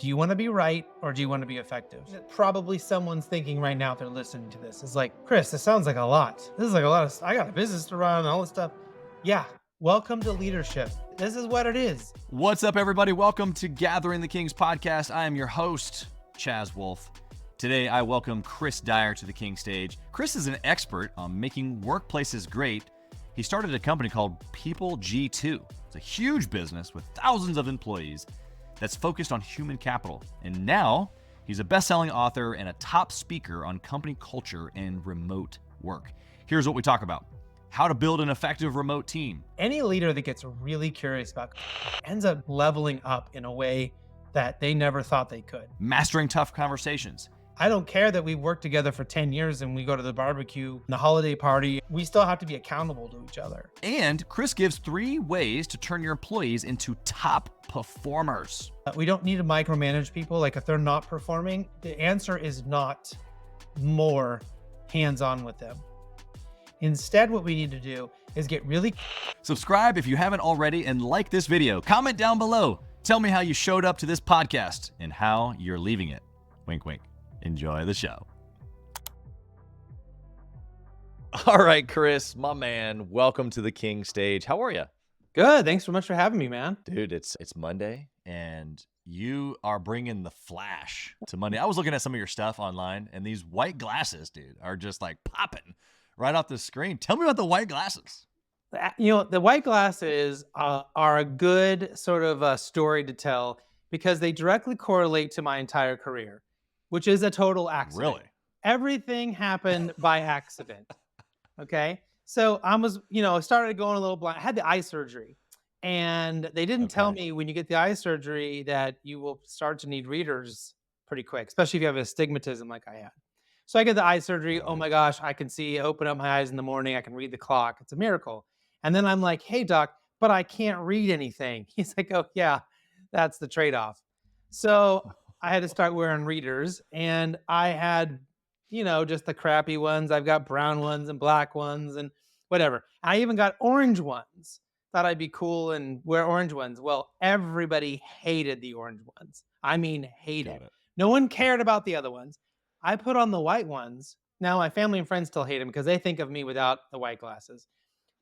Do you want to be right or do you want to be effective? Probably someone's thinking right now, if they're listening to this, is like, Chris, this sounds like a lot. This is like a lot of, I got a business to run, all this stuff. Yeah. Welcome to leadership. This is what it is. What's up, everybody? Welcome to Gathering the Kings podcast. I am your host, Chaz Wolfe. Today, I welcome Chris Dyer to the King stage. Chris is an expert on making workplaces great. He started a company called People G2. It's a huge business with thousands of employees that's focused on human capital. And now he's a best-selling author and a top speaker on company culture and remote work. Here's what we talk about: how to build an effective remote team. Any leader that gets really curious about ends up leveling up in a way that they never thought they could. Mastering tough conversations. I don't care that we worked together for 10 years and we go to the barbecue, the holiday party. We still have to be accountable to each other. And Chris gives 3 ways to turn your employees into top performers. We don't need to micromanage people. Like if they're not performing, the answer is not more hands-on with them. Instead, what we need to do is get really... Subscribe if you haven't already and like this video. Comment down below. Tell me how you showed up to this podcast and how you're leaving it. Wink, wink. Enjoy the show. All right, Chris, my man, welcome to the King stage. How are you? Good. Thanks so much for having me, man. Dude, it's Monday, and you are bringing the flash to Monday. I was looking at some of your stuff online, and these white glasses, dude, are just like popping right off the screen. Tell me about the white glasses. You know, the white glasses are a good sort of story to tell because they directly correlate to my entire career, which is a total accident. Really? Everything happened by accident. Okay. So I started going a little blind. I had the eye surgery, and they didn't tell me when you get the eye surgery that you will start to need readers pretty quick, especially if you have astigmatism like I had. So I get the eye surgery. Oh my gosh, I can see, open up my eyes in the morning. I can read the clock. It's a miracle. And then I'm like, hey, doc, but I can't read anything. He's like, oh, yeah, that's the trade-off. So I had to start wearing readers, and I had, just the crappy ones. I've got brown ones and black ones and whatever. I even got orange ones. Thought I'd be cool and wear orange ones. Well, everybody hated the orange ones. I mean, hated. No one cared about the other ones. I put on the white ones. Now my family and friends still hate them because they think of me without the white glasses.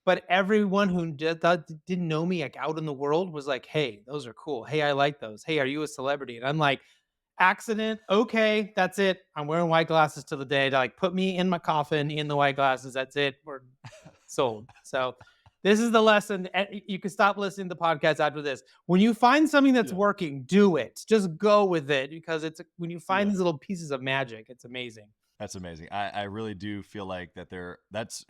But everyone who didn't know me, like out in the world, was like, hey, those are cool. Hey, I like those. Hey, are you a celebrity? And I'm like, accident. Okay, that's it. I'm wearing white glasses till the day. To put me in my coffin in the white glasses. That's it. We're sold. So this is the lesson. You can stop listening to the podcast after this. When you find something that's working, do it. Just go with it, because when you find these little pieces of magic, it's amazing. That's amazing. I really do feel like that's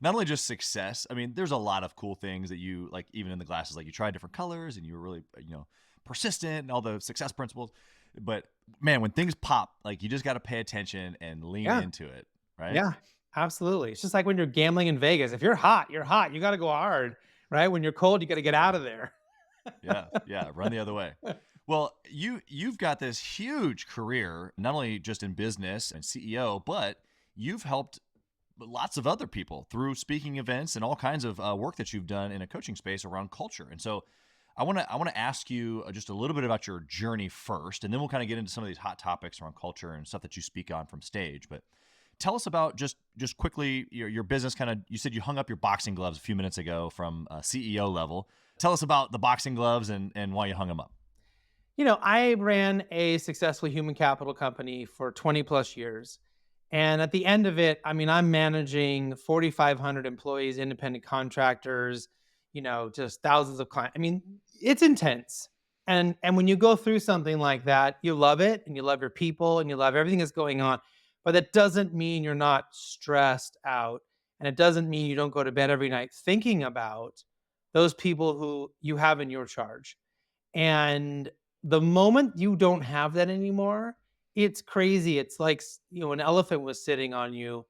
not only just success. I mean, there's a lot of cool things that you like, even in the glasses, like you tried different colors and you were really, persistent and all the success principles. But man, when things pop, like you just got to pay attention and lean into it. Right. Yeah, absolutely. It's just like when you're gambling in Vegas. If you're hot, you're hot. You got to go hard, right? When you're cold, you got to get out of there. Yeah. Run the other way. Well, you've got this huge career, not only just in business and CEO, but you've helped lots of other people through speaking events and all kinds of work that you've done in a coaching space around culture. And so I want to ask you just a little bit about your journey first, and then we'll kind of get into some of these hot topics around culture and stuff that you speak on from stage. But tell us about just quickly your business. You said you hung up your boxing gloves a few minutes ago from CEO level. Tell us about the boxing gloves and why you hung them up. I ran a successful human capital company for 20 plus years. And at the end of it, I'm managing 4,500 employees, independent contractors, just thousands of clients. It's intense. And when you go through something like that, you love it and you love your people and you love everything that's going on. But that doesn't mean you're not stressed out. And it doesn't mean you don't go to bed every night thinking about those people who you have in your charge. And the moment you don't have that anymore, it's crazy. It's like, an elephant was sitting on you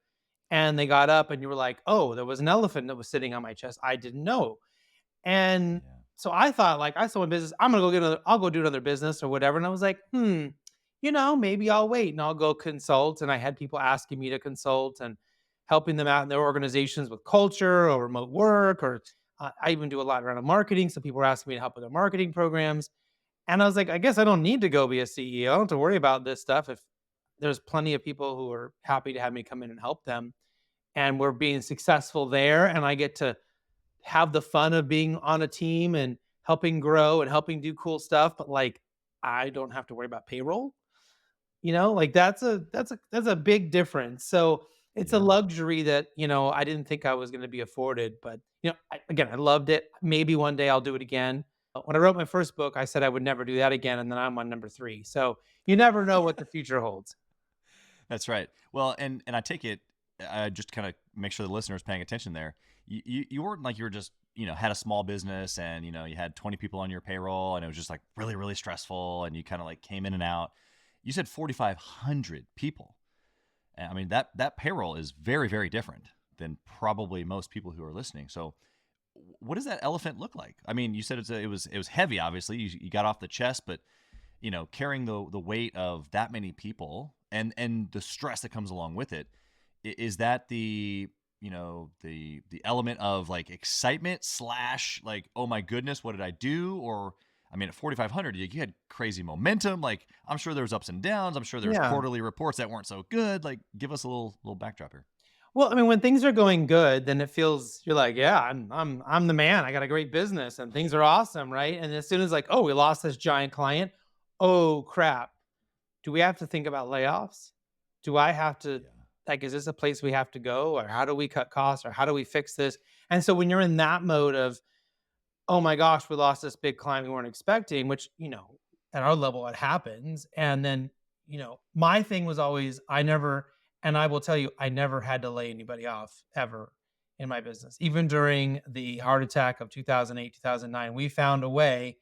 and they got up and you were like, oh, there was an elephant that was sitting on my chest. I didn't know. And so I thought, I saw my business, I'll go do another business or whatever. And I was like, maybe I'll wait and I'll go consult. And I had people asking me to consult and helping them out in their organizations with culture or remote work, or I even do a lot around marketing. So people were asking me to help with their marketing programs. And I was like, I guess I don't need to go be a CEO. I don't have to worry about this stuff if there's plenty of people who are happy to have me come in and help them. And we're being successful there. And I get to have the fun of being on a team and helping grow and helping do cool stuff. But like, I don't have to worry about payroll. Like that's a big difference. So it's a Yeah. luxury that, I didn't think I was going to be afforded, but again, I loved it. Maybe one day I'll do it again. When I wrote my first book, I said I would never do that again, and then I'm on number 3. So you never know what the future holds. That's right. Well, and I take it, just kind of make sure the listener is paying attention there. You weren't like you were just had a small business and you had 20 people on your payroll and it was just like really really stressful and you kind of like came in and out. You said 4,500 people. And I mean that payroll is very very different than probably most people who are listening. So what does that elephant look like? I mean, you said it was heavy. Obviously, you got off the chest, but carrying the weight of that many people and the stress that comes along with it, is that the element of like excitement slash like, oh my goodness, what did I do? Or I mean, at 4,500, you had crazy momentum. Like, I'm sure there was ups and downs. I'm sure there's Yeah. quarterly reports that weren't so good. Like, give us a little backdrop here. Well, I mean, when things are going good, then it feels you're like, yeah, I'm the man. I got a great business and things are awesome, right? And as soon as like, oh, we lost this giant client, oh crap. Do we have to think about layoffs? Do I have to Yeah. like, is this a place we have to go? Or how do we cut costs? Or how do we fix this? And so when you're in that mode of, oh my gosh, we lost this big client we weren't expecting, which, at our level, it happens. And then, my thing was always, and I will tell you, I never had to lay anybody off ever in my business. Even during the heart attack of 2008, 2009, we found a way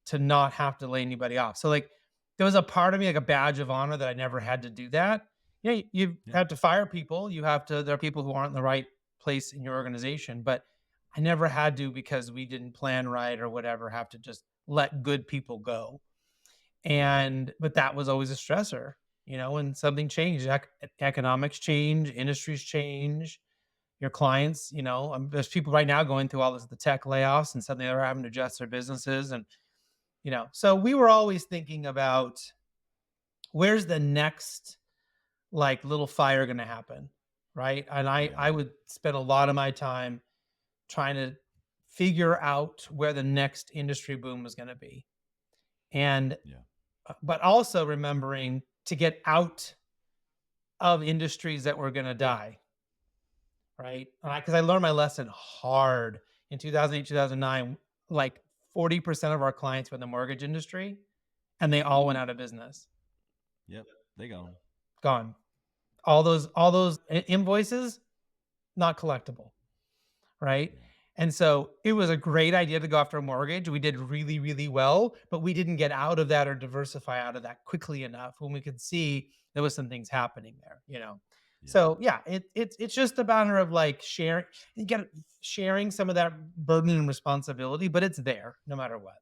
to not have to lay anybody off. So like there was a part of me, like a badge of honor, that I never had to do that. Yeah, you Yeah. have to fire people. There are people who aren't in the right place in your organization, but I never had to because we didn't plan right or whatever, have to just let good people go. Yeah. But that was always a stressor, when something changed, economics change, industries change, your clients, there's people right now going through all this, the tech layoffs, and suddenly they're having to adjust their businesses. And so we were always thinking about where's the next like little fire going to happen, right? And I Yeah. would spend a lot of my time trying to figure out where the next industry boom was going to be. And Yeah. but also remembering to get out of industries that were going to die, right? Because I learned my lesson hard in 2008, 2009. Like 40% of our clients were in the mortgage industry, and they all went out of business. Yep. They go. Gone. All those invoices, not collectible, right? Yeah. And so it was a great idea to go after a mortgage. We did really, really well, but we didn't get out of that or diversify out of that quickly enough when we could see there was some things happening there. Yeah. So yeah, it's just a matter of like sharing some of that burden and responsibility, but it's there no matter what.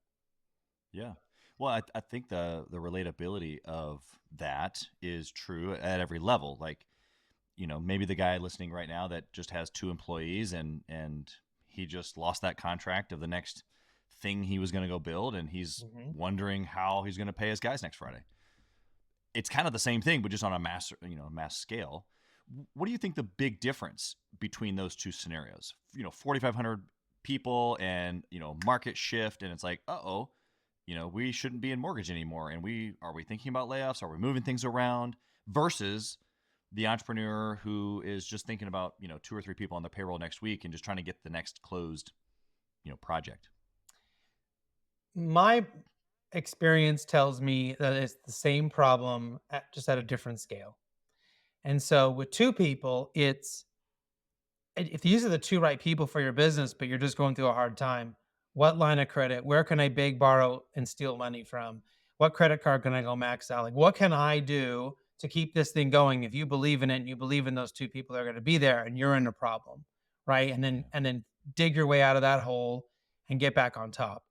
Yeah. Well, I think the relatability of that is true at every level. Like, maybe the guy listening right now that just has 2 employees and he just lost that contract of the next thing he was going to go build and he's Mhm. wondering how he's going to pay his guys next Friday. It's kind of the same thing, but just on a mass scale. What do you think the big difference between those two scenarios? 4,500 people and market shift, and it's like, uh-oh, we shouldn't be in mortgage anymore. And we thinking about layoffs? Are we moving things around? Versus the entrepreneur who is just thinking about, 2 or 3 people on the payroll next week and just trying to get the next closed, project. My experience tells me that it's the same problem just at a different scale. And so with two people, if these are the two right people for your business, but you're just going through a hard time, what line of credit? Where can I beg, borrow, and steal money from? What credit card can I go max out? Like, what can I do to keep this thing going? If you believe in it and you believe in those two people that are going to be there, and you're in a problem, right? And then Yeah. dig your way out of that hole and get back on top.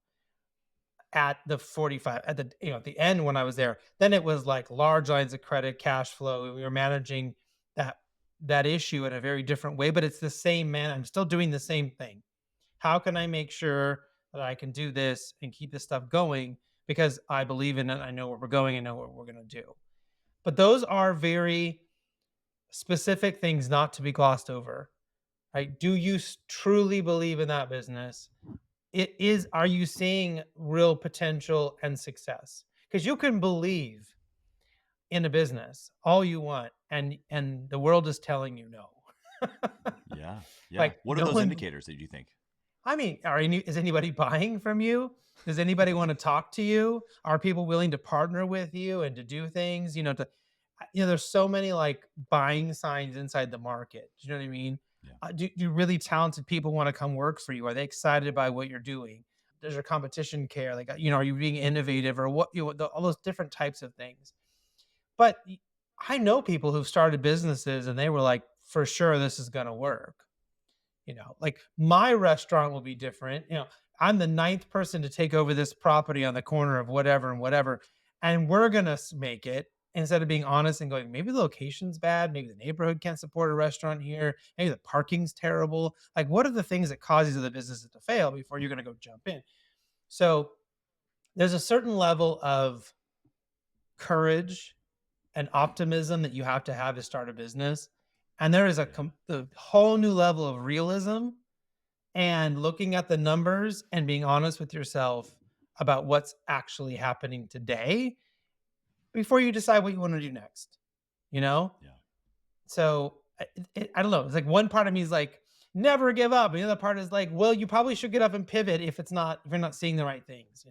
At the 45, at the end when I was there, then it was like large lines of credit, cash flow. We were managing that issue in a very different way, but it's the same man. I'm still doing the same thing. How can I make sure that I can do this and keep this stuff going? because I believe in it. I know where we're going. I know what we're going to do. But those are very specific things not to be glossed over. Right? Do you truly believe in that business? It is, are you seeing real potential and success? Because you can believe in a business all you want, and the world is telling you no. Yeah. Yeah. Like What are no those one, indicators that you think? I mean, is anybody buying from you? Does anybody want to talk to you? Are people willing to partner with you and to do things? There's so many like buying signs inside the market. Do you know what I mean? Yeah. Do really talented people want to come work for you? Are they excited by what you're doing? Does your competition care? Like, are you being innovative or what? All those different types of things. But I know people who've started businesses and they were like, for sure, this is going to work. Like my restaurant will be different. I'm the ninth person to take over this property on the corner of whatever and whatever. And we're going to make it, instead of being honest and going, maybe the location's bad. Maybe the neighborhood can't support a restaurant here. Maybe the parking's terrible. Like, what are the things that causes the businesses to fail before you're going to go jump in? So there's a certain level of courage and optimism that you have to start a business. And there is Yeah. a whole new level of realism and looking at the numbers and being honest with yourself about what's actually happening today before you decide what you want to do next, you know? Yeah. So I don't know. It's like one part of me is like, never give up. And the other part is like, well, you probably should get up and pivot if you're not seeing the right things.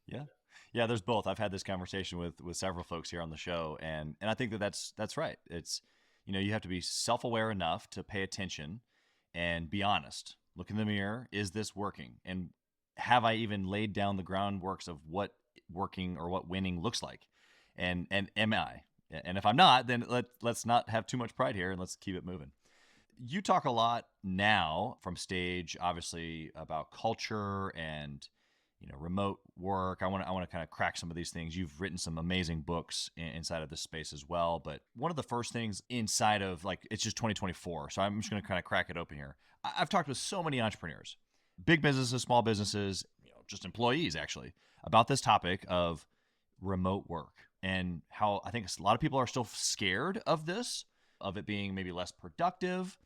Yeah. Yeah, there's both. I've had this conversation with several folks here on the show, and I think that that's right. It's you have to be self-aware enough to pay attention and be honest. Look in the mirror, is this working? And have I even laid down the groundworks of what working or what winning looks like? And am I? And if I'm not, then let's not have too much pride here and let's keep it moving. You talk a lot now from stage, obviously, about culture and remote work. I want to kind of crack some of these things. You've written some amazing books inside of this space as well. But one of the first things inside of, like, it's just 2024, so I'm just going to kind of crack it open here. I've talked with so many entrepreneurs, big businesses, small businesses, just employees actually, about this topic of remote work and how I think a lot of people are still scared of this, of it being maybe less productive.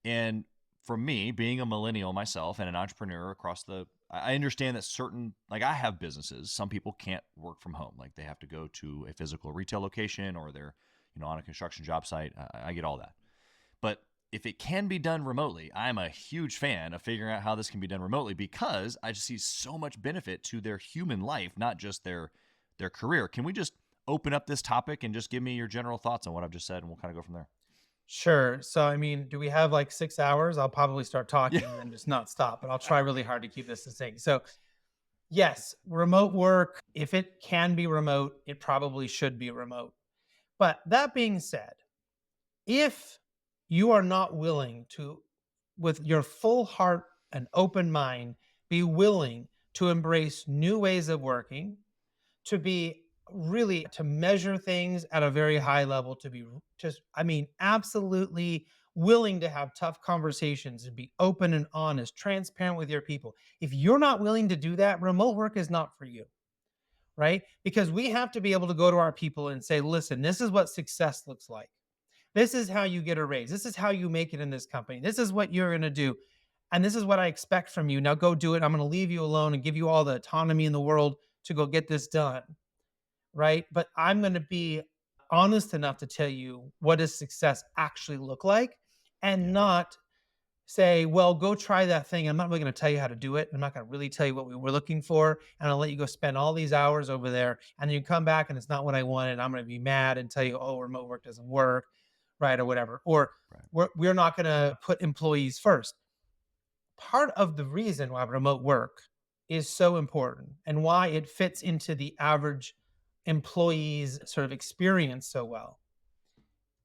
And for me, being a millennial myself and an entrepreneur across I understand that certain, like, I have businesses. Some people can't work from home. Like, they have to go to a physical retail location or they're, on a construction job site. I get all that. But if it can be done remotely, I'm a huge fan of figuring out how this can be done remotely because I just see so much benefit to their human life, not just their career. Can we just open up this topic and just give me your general thoughts on what I've just said, and we'll kind of go from there? Sure. So, I mean, do we have like 6 hours? I'll probably start Yeah. talking and then just not stop, but I'll try really hard to keep this succinct. So, yes, remote work, if it can be remote, it probably should be remote. But that being said, if you are not willing to, with your full heart and open mind, be willing to embrace new ways of working, to be really to measure things at a very high level, to be just, I mean, absolutely willing to have tough conversations and be open and honest, transparent with your people. If you're not willing to do that, remote work is not for you, right? Because we have to be able to go to our people and say, listen, this is what success looks like. This is how you get a raise. This is how you make it in this company. This is what you're going to do. And this is what I expect from you. Now go do it. I'm going to leave you alone and give you all the autonomy in the world to go get this done. Right. But I'm going to be honest enough to tell you what does success actually look like, and Yeah. not say, well, go try that thing. I'm not really going to tell you how to do it. I'm not going to really tell you what we were looking for. And I'll let you go spend all these hours over there. And then you come back and it's not what I wanted. I'm going to be mad and tell you, oh, remote work doesn't work. Right. Or whatever. Or Right. we're not going to put employees first. Part of the reason why remote work is so important and why it fits into the average employee's sort of experience so well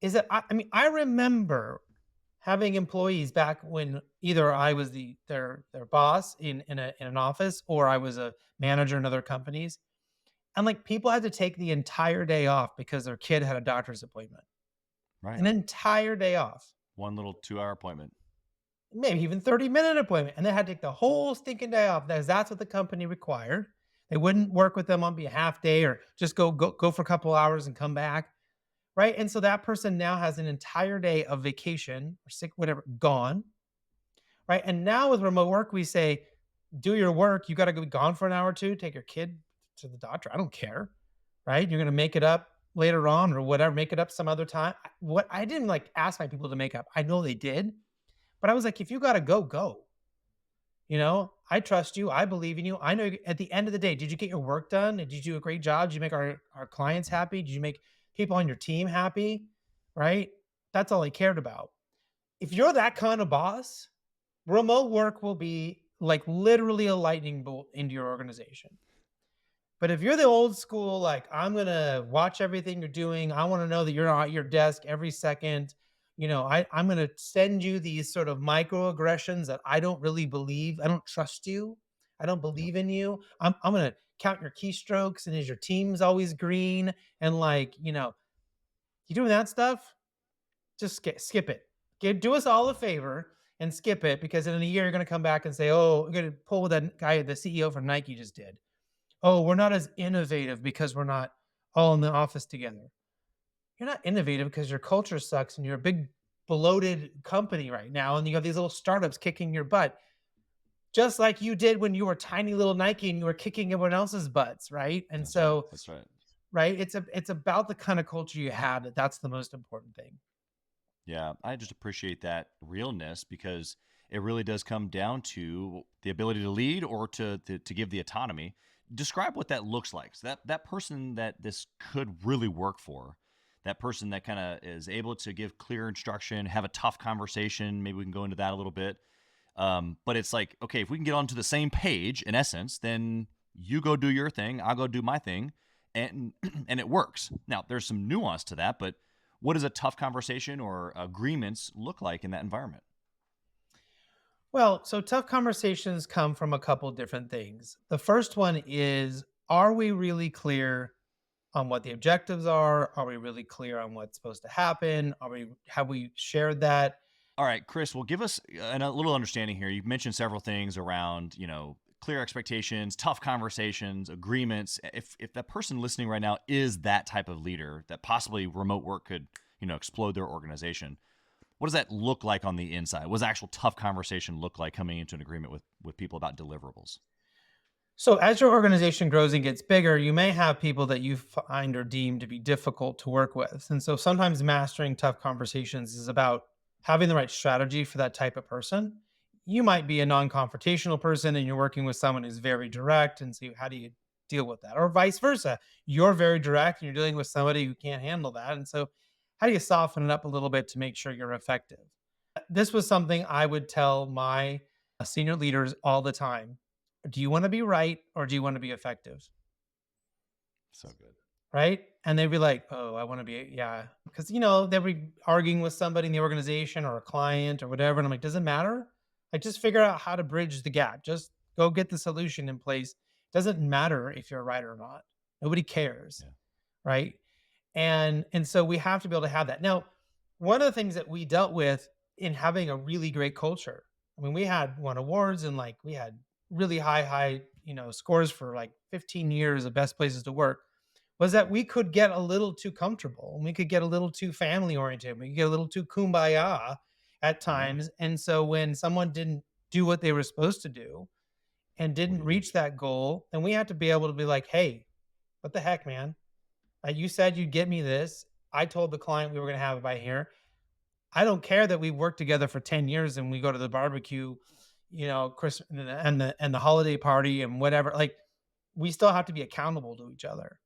is that I mean, I remember having employees back when either I was their boss in an office, or I was a manager in other companies, and like people had to take the entire day off because their kid had a doctor's appointment. Right. An entire day off. One little 2-hour appointment. Maybe even 30-minute appointment, and they had to take the whole stinking day off because that's what the company required. They wouldn't work with them on be a half day or just go for a couple hours and come back, right? And so that person now has an entire day of vacation or sick, whatever, gone, right? And now with remote work, we say, do your work. You got to be gone for an hour or two, take your kid to the doctor. I don't care, right? You're going to make it up later on or whatever, make it up some other time. What I didn't like ask my people to make up. I know they did, but I was like, if you got to go, go. I trust you. I believe in you. I know at the end of the day, did you get your work done? Did you do a great job? Did you make our clients happy? Did you make people on your team happy? Right? That's all I cared about. If you're that kind of boss, remote work will be like literally a lightning bolt into your organization. But if you're the old school, like, I'm gonna watch everything you're doing, I want to know that you're at your desk every second. I'm gonna send you these sort of microaggressions that I don't really believe. I don't trust you. I don't Yep. believe in you. I'm gonna count your keystrokes and is your team's always green and like, you doing that stuff? Just skip it. Do us all a favor and skip it because in a year you're gonna come back and say, "Oh, we're gonna pull what that guy, the CEO from Nike just did. Oh, we're not as innovative because we're not all in the office together." You're not innovative because your culture sucks and you're a big bloated company right now and you have these little startups kicking your butt, just like you did when you were tiny little Nike and you were kicking everyone else's butts, right? And That's right. so, That's right. right, it's about the kind of culture you have that's the most important thing. Yeah, I just appreciate that realness because it really does come down to the ability to lead or to give the autonomy. Describe what that looks like. So that person that this could really work for, that person that kind of is able to give clear instruction, have a tough conversation. Maybe we can go into that a little bit. But it's like, okay, if we can get onto the same page, in essence, then you go do your thing, I'll go do my thing, and and it works. Now, there's some nuance to that, but what does a tough conversation or agreements look like in that environment? Well, so tough conversations come from a couple different things. The first one is, are we really clear on what the objectives are? Are we really clear on what's supposed to happen? Have we shared that? All right, Chris, well, give us a little understanding here. You've mentioned several things around, clear expectations, tough conversations, agreements. If that person listening right now is that type of leader that possibly remote work could, explode their organization, what does that look like on the inside? What does actual tough conversation look like coming into an agreement with people about deliverables? So as your organization grows and gets bigger, you may have people that you find or deem to be difficult to work with. And so sometimes mastering tough conversations is about having the right strategy for that type of person. You might be a non-confrontational person and you're working with someone who's very direct, and so how do you deal with that? Or vice versa. You're very direct and you're dealing with somebody who can't handle that. And so how do you soften it up a little bit to make sure you're effective? This was something I would tell my senior leaders all the time. Do you want to be right or do you want to be effective? So good. Right? And they'd be like, oh, I want to be, yeah. Because, they'll be arguing with somebody in the organization or a client or whatever. And I'm like, does it matter? Like, just figure out how to bridge the gap. Just go get the solution in place. Doesn't matter if you're right or not. Nobody cares. Yeah. Right? And so we have to be able to have that. Now, one of the things that we dealt with in having a really great culture, I mean, we had won awards and like we had really high, scores for like 15 years of best places to work, was that we could get a little too comfortable and we could get a little too family oriented. We could get a little too kumbaya at Yeah. times. And so when someone didn't do what they were supposed to do and What do didn't you do? reach that goal, then we had to be able to be like, hey, what the heck, man? You said you'd get me this. I told the client we were going to have it by here. I don't care that we worked together for 10 years and we go to the barbecue, Christmas and the holiday party and whatever. Like, we still have to be accountable to each other.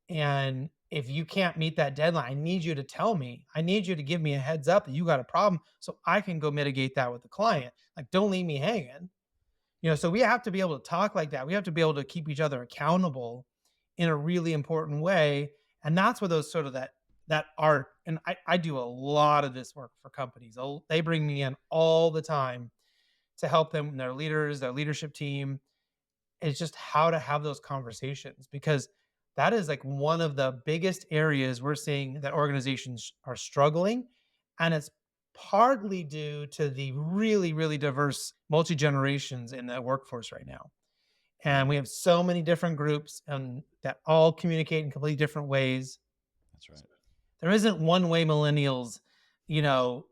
And if you can't meet that deadline, I need you to tell me. I need you to give me a heads up that you got a problem so I can go mitigate that with the client. Like, don't leave me hanging. So we have to be able to talk like that. We have to be able to keep each other accountable in a really important way. And that's where those sort of that art, and I do a lot of this work for companies. They bring me in all the time to help them, their leaders, their leadership team. It's just how to have those conversations because that is like one of the biggest areas we're seeing that organizations are struggling. And it's partly due to the really, really diverse multi generations in the workforce right now. And we have so many different groups and that all communicate in completely different ways. That's right. There isn't one way millennials, deal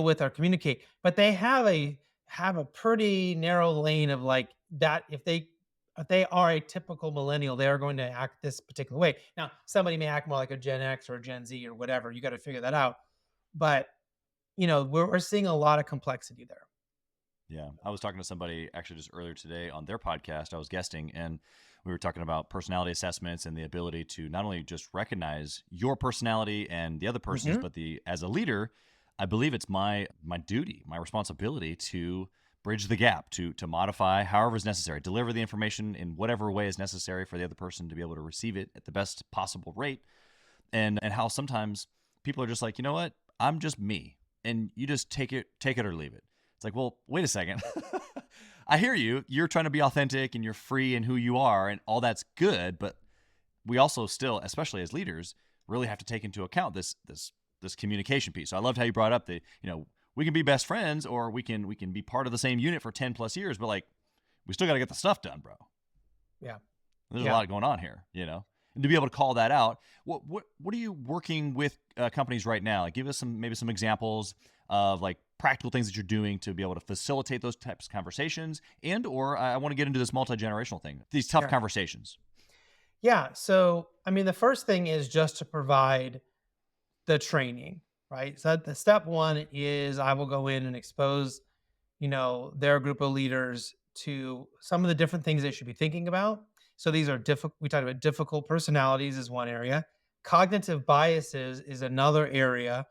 with or communicate, but they have a pretty narrow lane of like that. If they are a typical millennial, they are going to act this particular way. Now, somebody may act more like a Gen X or a Gen Z or whatever. You got to figure that out. But we're seeing a lot of complexity there. Yeah. I was talking to somebody actually just earlier today on their podcast. I was guesting, and we were talking about personality assessments and the ability to not only just recognize your personality and the other person's, Hmm. but the as a leader, I believe it's my duty, my responsibility to bridge the gap, to modify however is necessary, deliver the information in whatever way is necessary for the other person to be able to receive it at the best possible rate. And how sometimes people are just like, you know what, I'm just me, and you just take it or leave it. It's like, well, wait a second. I hear you, you're trying to be authentic and you're free in who you are, and all that's good, but we also still, especially as leaders, really have to take into account this communication piece. So I loved how you brought up the, we can be best friends, or we can be part of the same unit for 10 plus years, but like, we still got to get the stuff done, bro. Yeah. There's a Yeah. lot going on here, and to be able to call that out. What are you working with companies right now? Like, give us maybe some examples of like practical things that you're doing to be able to facilitate those types of conversations, and or I want to get into this multi-generational thing, these tough Yeah. conversations. Yeah. So, I mean, the first thing is just to provide the training, right? So the step one is I will go in and expose, their group of leaders to some of the different things they should be thinking about. So these are difficult. We talked about difficult personalities is one area. Cognitive biases is another area,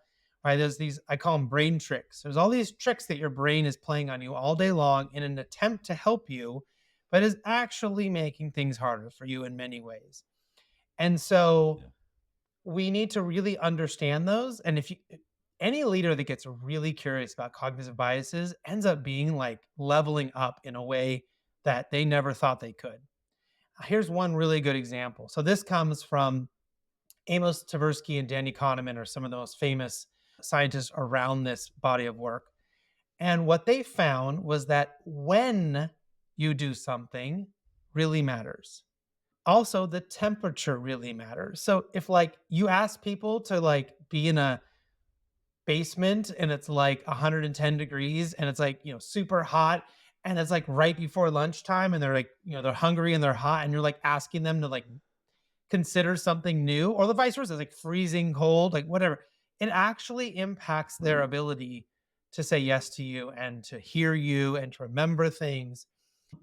right? There's these, I call them brain tricks. There's all these tricks that your brain is playing on you all day long in an attempt to help you, but is actually making things harder for you in many ways. And so Yeah. we need to really understand those. And if you any leader that gets really curious about cognitive biases ends up being like leveling up in a way that they never thought they could. Here's one really good example. So this comes from Amos Tversky and Danny Kahneman are some of the most famous scientists around this body of work. And what they found was that when you do something really matters. Also, the temperature really matters. So if like you ask people to like be in a basement and it's like 110 degrees and it's like, super hot and it's like right before lunchtime and they're like, they're hungry and they're hot and you're like asking them to like consider something new or the vice versa, it's like freezing cold, like whatever. It actually impacts their ability to say yes to you and to hear you and to remember things.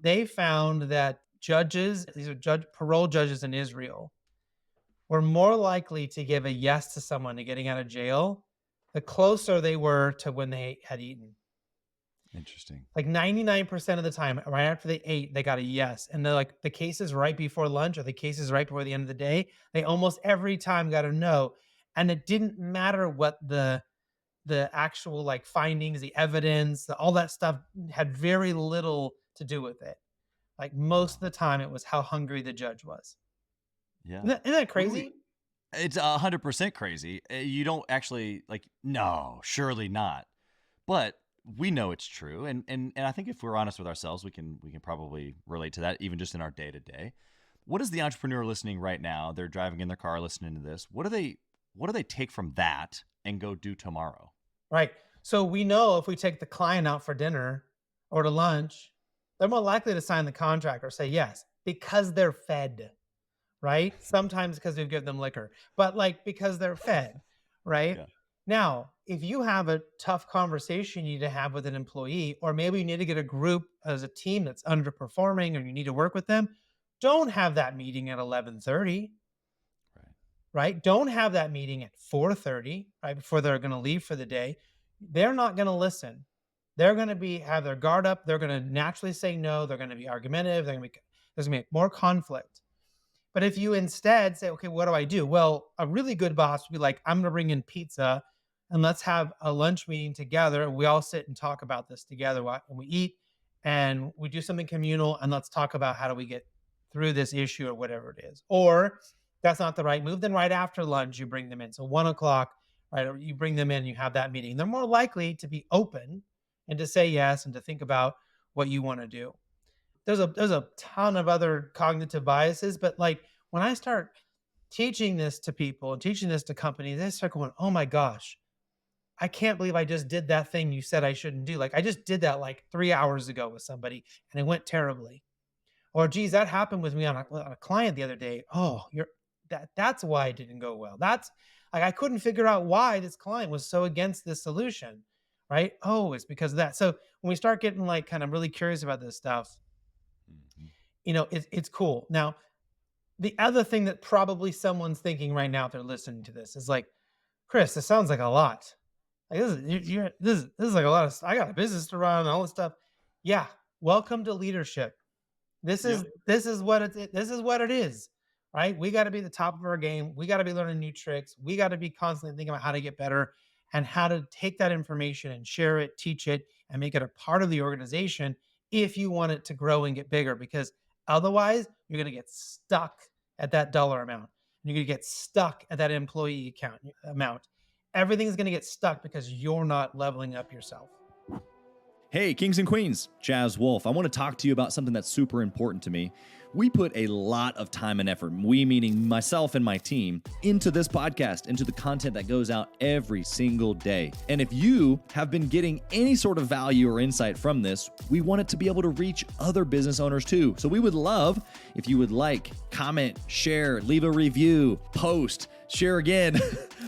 They found that judges, these are parole judges in Israel, were more likely to give a yes to someone to getting out of jail the closer they were to when they had eaten. Interesting. Like 99% of the time, right after they ate, they got a yes. And they're like the cases right before lunch or the cases right before the end of the day, they almost every time got a no. And it didn't matter what the actual like findings, the evidence, all that stuff had very little to do with it. Like most of Wow. the time, it was how hungry the judge was. Yeah. Isn't that What do we crazy? It's 100% crazy. You don't actually like, no, surely not. But we know it's true, and I think if we're honest with ourselves, we can probably relate to that even just in our day to day. What is the entrepreneur listening right now? They're driving in their car listening to this. What do they take from that and go do tomorrow? Right. So we know if we take the client out for dinner or to lunch, they're more likely to sign the contract or say yes because they're fed, right? Sometimes because we've given them liquor, but like because they're fed, right? Yeah. Now, if you have a tough conversation you need to have with an employee, or maybe you need to get a group as a team that's underperforming or you need to work with them, don't have that meeting at 11:30, Right. right? Don't have that meeting at 4:30, right before they're going to leave for the day. They're not going to listen. They're going to have their guard up. They're going to naturally say no. They're going to be argumentative. There's going to be more conflict. But if you instead say, okay, what do I do? Well, a really good boss would be like, I'm going to bring in pizza and let's have a lunch meeting together. We all sit and talk about this together and we eat and we do something communal and let's talk about how do we get through this issue or whatever it is. Or that's not the right move. Then right after lunch, you bring them in. So 1 o'clock, right? Or you bring them in, you have that meeting. They're more likely to be open and to say yes and to think about what you want to do. there's a ton of other cognitive biases, but like when I start teaching this to people and teaching this to companies, they start going, "Oh my gosh, I can't believe I just did that thing you said I shouldn't do. Like I just did that like 3 hours ago with somebody and it went terribly." Or, "Geez, that happened with me on a client the other day. Oh, that's why it didn't go well. That's like I couldn't figure out why this client was so against this solution, right? Oh, it's because of that." So when we start getting like kind of really curious about this stuff, Mhm. it's cool. Now, the other thing that probably someone's thinking right now if they're listening to this is like, Chris, this sounds like a lot. Like this is this is like a lot of. I got a business to run, all this stuff. Yeah, welcome to leadership. Yep. This is what it is, right? We got to be the top of our game. We got to be learning new tricks. We got to be constantly thinking about how to get better and how to take that information and share it, teach it, and make it a part of the organization if you want it to grow and get bigger. Because otherwise, you're going to get stuck at that dollar amount. You're going to get stuck at that employee account amount. Everything's going to get stuck because you're not leveling up yourself. Hey, kings and queens, Chaz Wolfe. I want to talk to you about something that's super important to me. We put a lot of time and effort, we meaning myself and my team, into this podcast, into the content that goes out every single day. And if you have been getting any sort of value or insight from this, we want it to be able to reach other business owners too. So we would love if you would like, comment, share, leave a review, post, share again,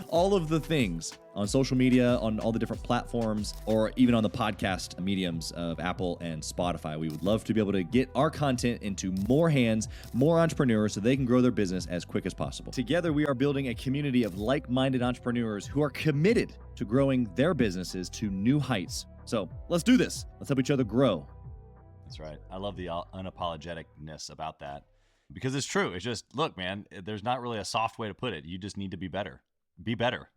all of the things on social media, on all the different platforms, or even on the podcast mediums of Apple and Spotify. We would love to be able to get our content into more hands, more entrepreneurs, so they can grow their business as quick as possible. Together, we are building a community of like-minded entrepreneurs who are committed to growing their businesses to new heights. So let's do this. Let's help each other grow. That's right. I love the unapologeticness about that because it's true. It's just, look, man, there's not really a soft way to put it. You just need to be better. Be better.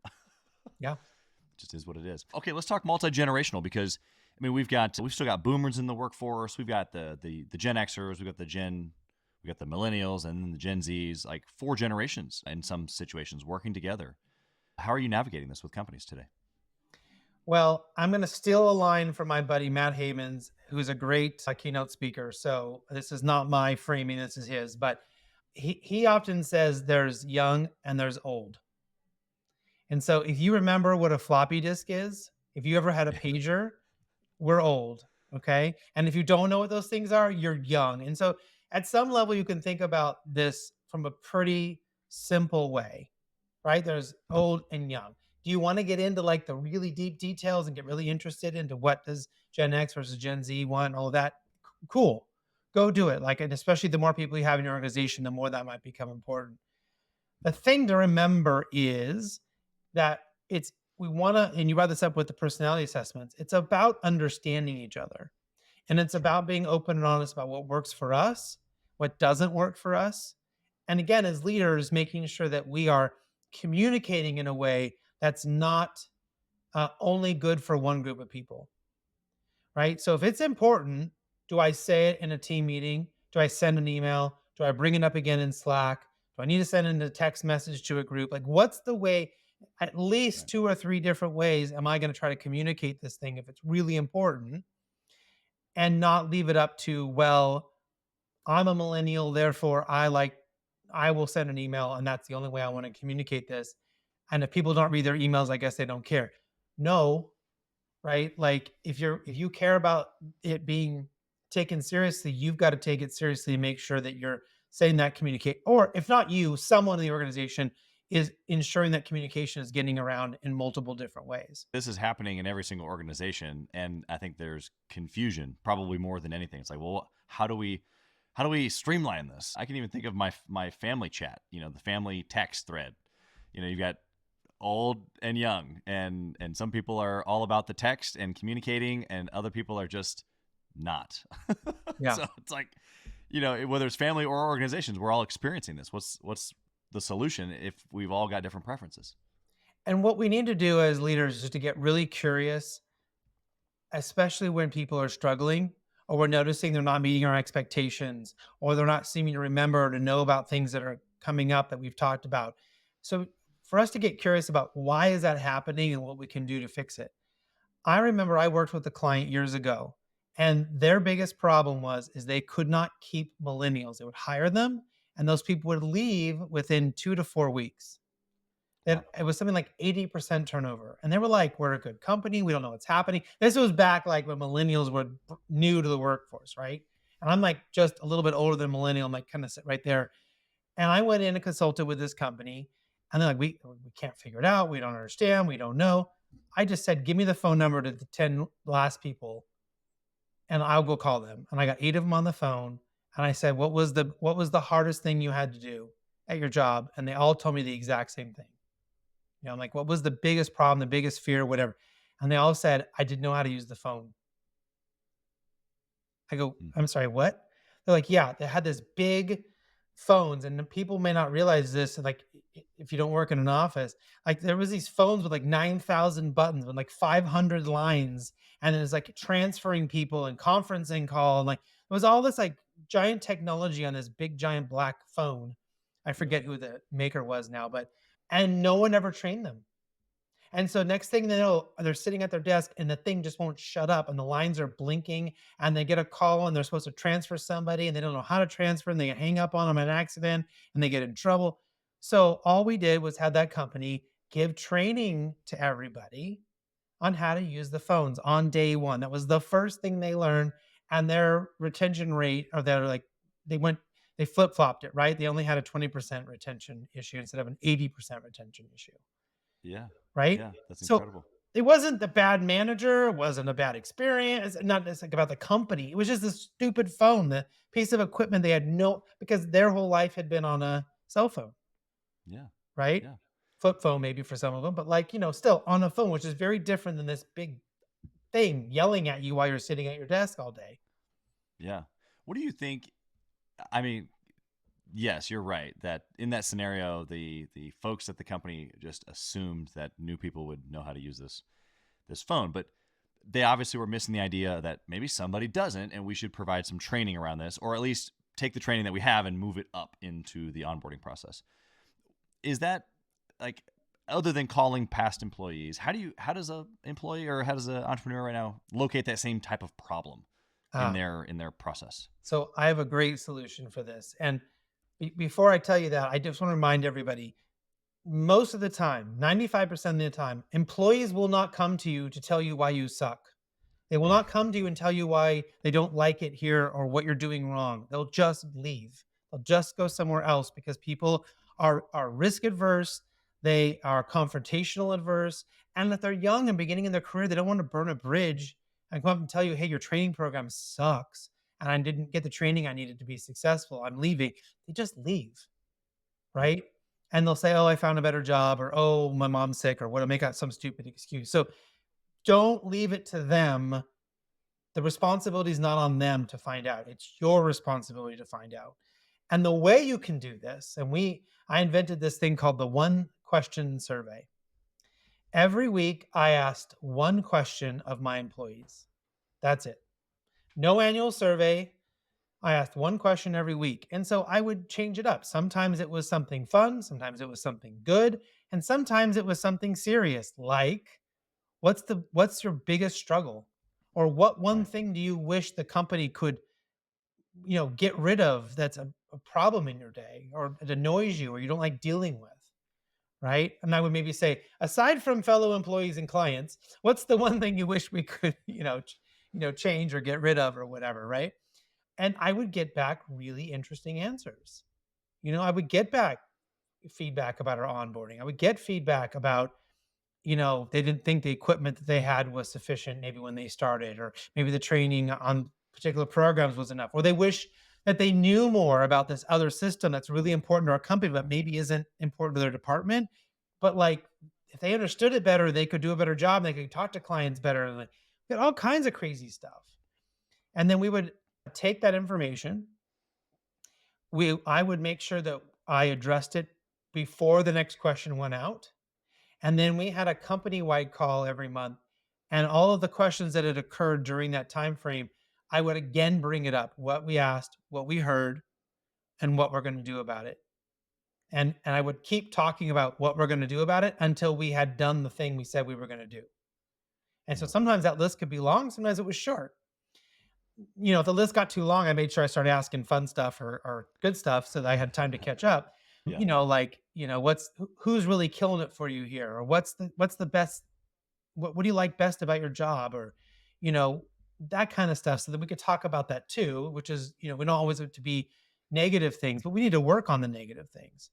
Yeah. Just is what it is. Okay, let's talk multi-generational because I mean we've still got boomers in the workforce. We've got the Gen Xers, we got the millennials and then the Gen Zs, like 4 generations in some situations working together. How are you navigating this with companies today? Well, I'm going to steal a line from my buddy Matt Havens, who's a great keynote speaker. So this is not my framing, this is his, but he often says there's young and there's old. And so if you remember what a floppy disk is, if you ever had a pager, we're old, okay? And if you don't know what those things are, you're young. And so at some level, you can think about this from a pretty simple way, right? There's old and young. Do you want to get into like the really deep details and get really interested into what does Gen X versus Gen Z want, all of that? Cool. Go do it. Like, and especially the more people you have in your organization, the more that might become important. The thing to remember is that we want to, and you brought this up with the personality assessments, it's about understanding each other. And it's Sure. about being open and honest about what works for us, what doesn't work for us. And again, as leaders, making sure that we are communicating in a way that's not only good for one group of people, right? So if it's important, do I say it in a team meeting? Do I send an email? Do I bring it up again in Slack? Do I need to send in a text message to a group? Like, what's the way? At least Right. 2 or 3 different ways am I going to try to communicate this thing if it's really important, and not leave it up to, well, I'm a millennial, therefore I will send an email and that's the only way I want to communicate this. And if people don't read their emails, I guess they don't care. No, right? Like if you care about it being taken seriously, you've got to take it seriously and make sure that you're saying that communicate, or if not you, someone in the organization is ensuring that communication is getting around in multiple different ways. This is happening in every single organization and I think there's confusion probably more than anything. It's like, well, how do we streamline this? I can even think of my family chat, the family text thread. You've got old and young and some people are all about the text and communicating and other people are just not. Yeah. So it's like, whether it's family or organizations, we're all experiencing this. What's the solution if we've all got different preferences? And what we need to do as leaders is to get really curious, especially when people are struggling or we're noticing they're not meeting our expectations or they're not seeming to remember or to know about things that are coming up that we've talked about. So for us to get curious about why is that happening and what we can do to fix it. I remember I worked with a client years ago And their biggest problem is they could not keep millennials. They would hire them, and those people would leave within 2 to 4 weeks. Wow. It was something like 80% turnover. And they were like, we're a good company. We don't know what's happening. This was back like when millennials were new to the workforce, right? And I'm like just a little bit older than millennial. I'm like kind of sit right there. And I went in and consulted with this company. And they're like, we can't figure it out. We don't understand. We don't know. I just said, give me the phone number to the 10 last people and I'll go call them. And I got 8 of them on the phone. And I said, what was the hardest thing you had to do at your job? And they all told me the exact same thing. I'm like, what was the biggest problem, the biggest fear, whatever? And they all said, I didn't know how to use the phone. I go, Mm. I'm sorry, what? They're like, yeah, they had this big phones, and the people may not realize this. Like, if you don't work in an office, like there was these phones with like 9,000 buttons with like 500 lines, and it was like transferring people and conferencing call, and like it was all this like giant technology on this big giant black phone. I forget who the maker was now, but and no one ever trained them. And so next thing they know, they're sitting at their desk and the thing just won't shut up and the lines are blinking and they get a call and they're supposed to transfer somebody and they don't know how to transfer and they hang up on them an accident and they get in trouble. So all we did was have that company give training to everybody on how to use the phones on day one. That was the first thing they learned. And their retention rate, or they're like, they went, they flip flopped it, right? They only had a 20% retention issue instead of an 80% retention issue, Yeah. right? Yeah. That's So incredible. it wasn't the bad manager, it wasn't a bad experience, not it's like about the company. It was just this stupid phone, the piece of equipment they had no because their whole life had been on a cell phone, Yeah. right? Yeah. Flip phone maybe for some of them, but like, still on a phone, which is very different than this big thing yelling at you while you're sitting at your desk all day. Yeah. What do you think? I mean, yes, you're right that in that scenario, the folks at the company just assumed that new people would know how to use this phone, but they obviously were missing the idea that maybe somebody doesn't, and we should provide some training around this, or at least take the training that we have and move it up into the onboarding process. Is that like other than calling past employees, how does a employee or how does an entrepreneur right now locate that same type of problem in Ah, their process? so I have a great solution for this. And before I tell you that, I just want to remind everybody most of the time, 95% of the time, employees will not come to you to tell you why you suck. They will not come to you and tell you why they don't like it here or what you're doing wrong. They'll just leave. They'll just go somewhere else because people are risk adverse, they are confrontational adverse, and if they're young and beginning in their career, they don't want to burn a bridge and come up and tell you, "Hey, your training program sucks and I didn't get the training I needed to be successful. I'm leaving." They just leave, Yep. right? And they'll say, "Oh, I found a better job," or "Oh, my mom's sick," or what, make out some stupid excuse. So don't leave it to them. The responsibility is not on them to find out. It's your responsibility to find out. And the way you can do this, I invented this thing called the one question survey. Every week I asked one question of my employees. That's it. No annual survey. I asked one question every week. And so I would change it up. Sometimes it was something fun, sometimes it was something good, and sometimes it was something serious like what's your biggest struggle? Or what one Right. thing do you wish the company could, get rid of that's a problem in your day or it annoys you or you don't like dealing with, right? And I would maybe say, aside from fellow employees and clients, what's the one thing you wish we could, change or get rid of or whatever, right? And I would get back really interesting answers. I would get back feedback about our onboarding. I would get feedback about, they didn't think the equipment that they had was sufficient maybe when they started, or maybe the training on particular programs was enough, or they wish that they knew more about this other system that's really important to our company, but maybe isn't important to their department. But like, if they understood it better, they could do a better job. They could talk to clients better. And like, we had all kinds of crazy stuff. And then we would take that information. I would make sure that I addressed it before the next question went out, and then we had a company-wide call every month, and all of the questions that had occurred during that time frame, I would again bring it up, what we asked, what we heard, and what we're gonna do about it. And I would keep talking about what we're gonna do about it until we had done the thing we said we were gonna do. And so Yeah. sometimes that list could be long, sometimes it was short. if the list got too long, I made sure I started asking fun stuff or good stuff so that I had time to catch up. Yeah. Like, who's really killing it for you here? Or what's the best, what do you like best about your job? Or, you know, that kind of stuff. So that we could talk about that too, which is, we don't always have to be negative things, but we need to work on the negative things.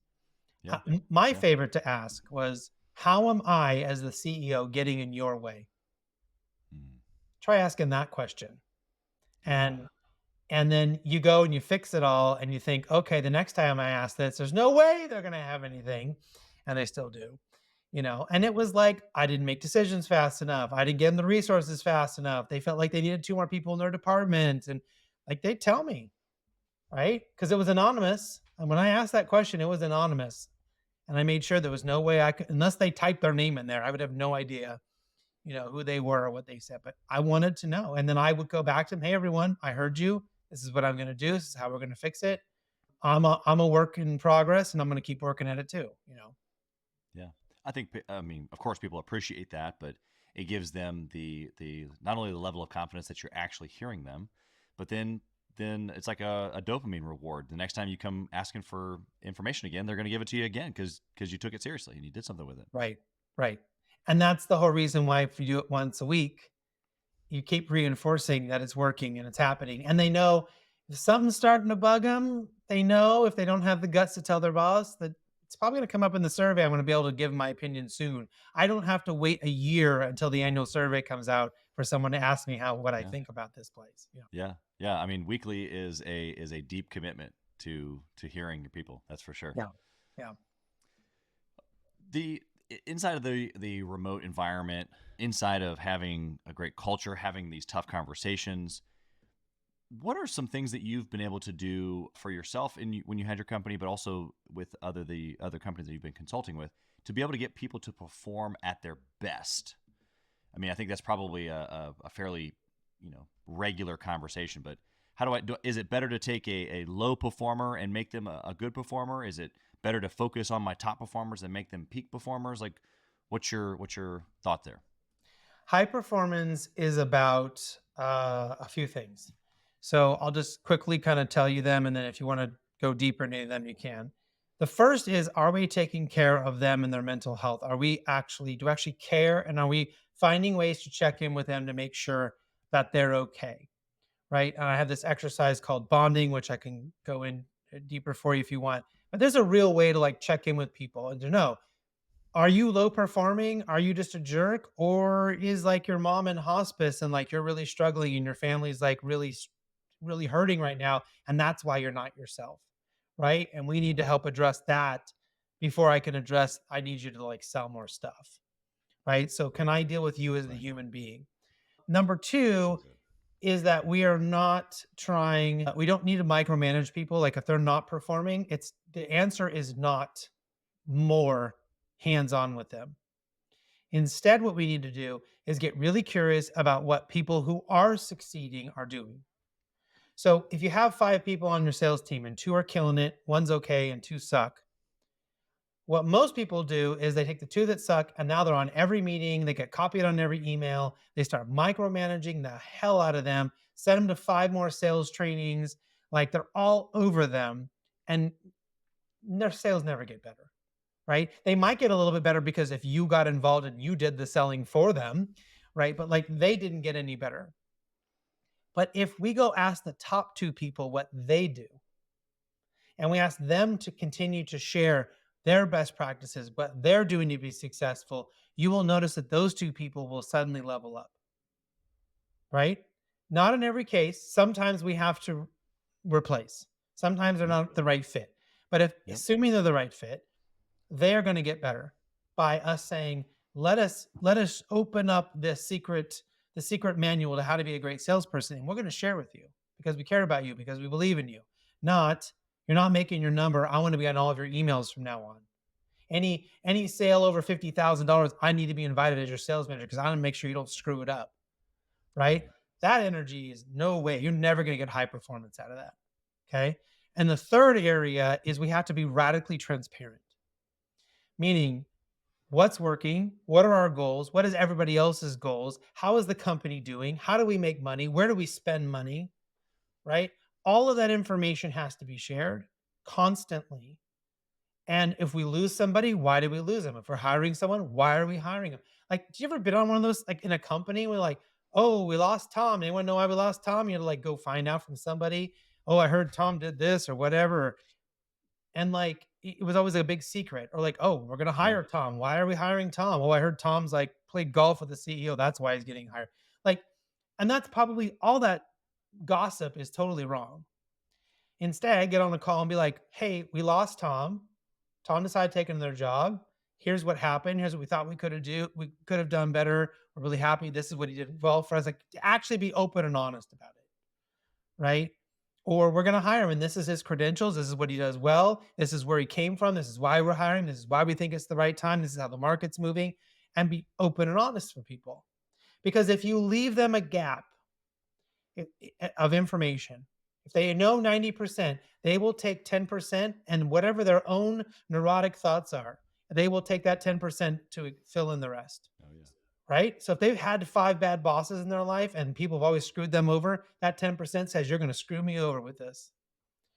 Yeah. My Yeah. favorite to ask was, how am I as the CEO getting in your way? Mm. Try asking that question. Yeah. And then you go and you fix it all and you think, okay, the next time I ask this, there's no way they're going to have anything. And they still do, and it was like, I didn't make decisions fast enough. I didn't give them the resources fast enough. They felt like they needed two more people in their department. And like, they tell me, right? Because it was anonymous. And when I asked that question, it was anonymous. And I made sure there was no way I could, unless they typed their name in there, I would have no idea, who they were or what they said. But I wanted to know. And then I would go back to them. Hey, everyone, I heard you. This is what I'm going to do. This is how we're going to fix it. I'm a work in progress, and I'm going to keep working at it too. Yeah. I mean, of course, people appreciate that, but it gives them the not only the level of confidence that you're actually hearing them, but then it's like a dopamine reward. The next time you come asking for information again, they're going to give it to you again because you took it seriously and you did something with it. Right. Right. And that's the whole reason why, if you do it once a week, you keep reinforcing that it's working and it's happening. And they know if something's starting to bug them, they know if they don't have the guts to tell their boss that it's probably going to come up in the survey. I'm going to be able to give my opinion soon. I don't have to wait a year until the annual survey comes out for someone to ask me what I Yeah. think about this place. Yeah. Yeah. I mean, weekly is a deep commitment to hearing your people. That's for sure. Yeah. Yeah. The inside of the remote environment, inside of having a great culture, having these tough conversations, what are some things that you've been able to do for yourself when you had your company, but also with the other companies that you've been consulting with, to be able to get people to perform at their best? I mean, I think that's probably a fairly regular conversation, but how do I do? Is it better to take a low performer and make them a good performer? Is it better to focus on my top performers and make them peak performers? Like, what's your thought there? High performance is about a few things. So I'll just quickly kind of tell you them. And then if you want to go deeper into them, you can. The first is, are we taking care of them and their mental health? Do we actually care? And are we finding ways to check in with them to make sure that they're okay? Right. And I have this exercise called bonding, which I can go in deeper for you if you want. But there's a real way to like check in with people and to know, are you low performing? Are you just a jerk? Or is like your mom in hospice and like you're really struggling and your family's like really hurting right now. And that's why you're not yourself. Right. And we need Yeah, to help address that before I can address, I need you to like sell more stuff. Right. So can I deal with you as the right. human being? Number So two good. is that we are not trying, we don't need to micromanage people. Like if they're not performing, the answer is not more hands on with them. Instead, what we need to do is get really curious about what people who are succeeding are doing. So if you have five people on your sales team and two are killing it, one's okay, and two suck, what most people do is they take the two that suck and now they're on every meeting, they get copied on every email, they start micromanaging the hell out of them, send them to five more sales trainings, like they're all over them, and their sales never get better. Right? They might get a little bit better because if you got involved and you did the selling for them, right? But like they didn't get any better. But if we go ask the top two people what they do, and we ask them to continue to share their best practices, what they're doing to be successful, you will notice that those two people will suddenly level up, right? Not in every case. Sometimes we have to replace. Sometimes they're Yep. not the right fit. But if Yep. assuming they're the right fit, they are going to get better by us saying, let us open up the secret manual to how to be a great salesperson, and we're going to share with you because we care about you, because we believe in you. Not, you're not making your number, I want to be on all of your emails from now on. Any sale over $50,000, I need to be invited as your sales manager because I want to make sure you don't screw it up. Right? Right. That energy is no way. You're never going to get high performance out of that. Okay. And the third area is we have to be radically transparent, meaning what's working, what are our goals, what is everybody else's goals, how is the company doing, how do we make money, where do we spend money, right? All of that information has to be shared constantly. And if we lose somebody, why did we lose them? If we're hiring someone, why are we hiring them? Like, do you ever been on one of those, like in a company where like, oh, we lost Tom. Anyone know why we lost Tom? You had to like go find out from somebody. Oh, I heard Tom did this or whatever. And like it was always a big secret. Or like, oh, we're gonna Yeah. hire Tom. Why are we hiring Tom? Oh, I heard Tom's like played golf with the CEO. That's why he's getting hired. Like, and that's probably all that gossip is totally wrong. Instead, get on the call and be like, hey, we lost Tom. Tom decided to take another job. Here's what happened. Here's what we thought we could have done better. We're really happy. This is what he did well for us. Like to actually be open and honest about it, right? Or we're gonna hire him, and this is his credentials. This is what he does well. This is where he came from. This is why we're hiring. This is why we think it's the right time. This is how the market's moving, and be open and honest for people. Because if you leave them a gap of information, if they know 90%, they will take 10% and whatever their own neurotic thoughts are, they will take that 10% to fill in the rest. Oh yeah. Right. So if they've had five bad bosses in their life and people have always screwed them over, that 10% says, you're going to screw me over with this.